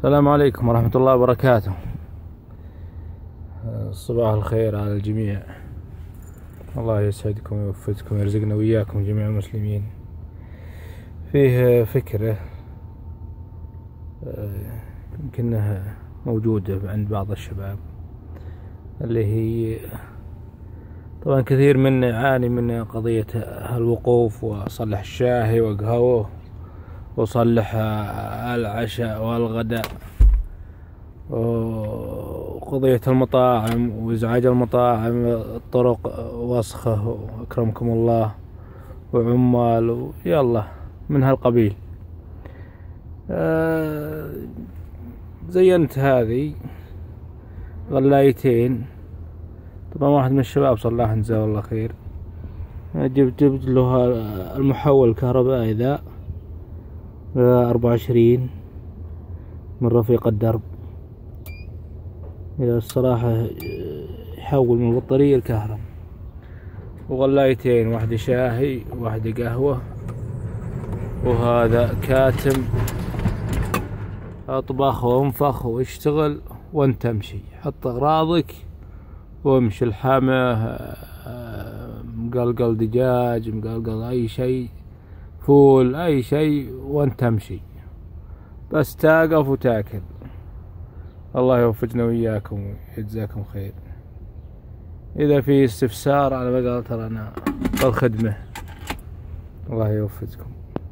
السلام عليكم ورحمة الله وبركاته. صباح الخير على الجميع، الله يسعدكم ويوفقكم ويرزقنا وإياكم جميع المسلمين. فيه فكرة يمكنها موجودة عند بعض الشباب، اللي هي طبعا كثير منا يعاني من قضية الوقوف وصلح الشاهي وقهوه وصلح العشاء والغداء، وقضية المطاعم وإزعاج المطاعم، الطرق وسخة أكرمكم الله، وعمال ويلا من هالقبيل. زينت هذه غلايتين، طبعا واحد من الشباب صلاح جزاه الله خير، جبت له المحول الكهربائي ذا 24 من رفيق الدرب. الصراحة يحول من البطارية الكهرب، وغلايتين، واحدة شاهي واحدة قهوة، وهذا كاتم اطبخ وانفخ واشتغل وانت امشي، حط اغراضك وامشي، الحامة مقلقل دجاج، مقلقل اي شيء، فول، اي شيء، وانت امشي بس تاقف وتاكل. الله يوفقنا وإياكم ويجزاكم خير. إذا في استفسار على مقال ترى أنا بالخدمة. الله يوفقكم.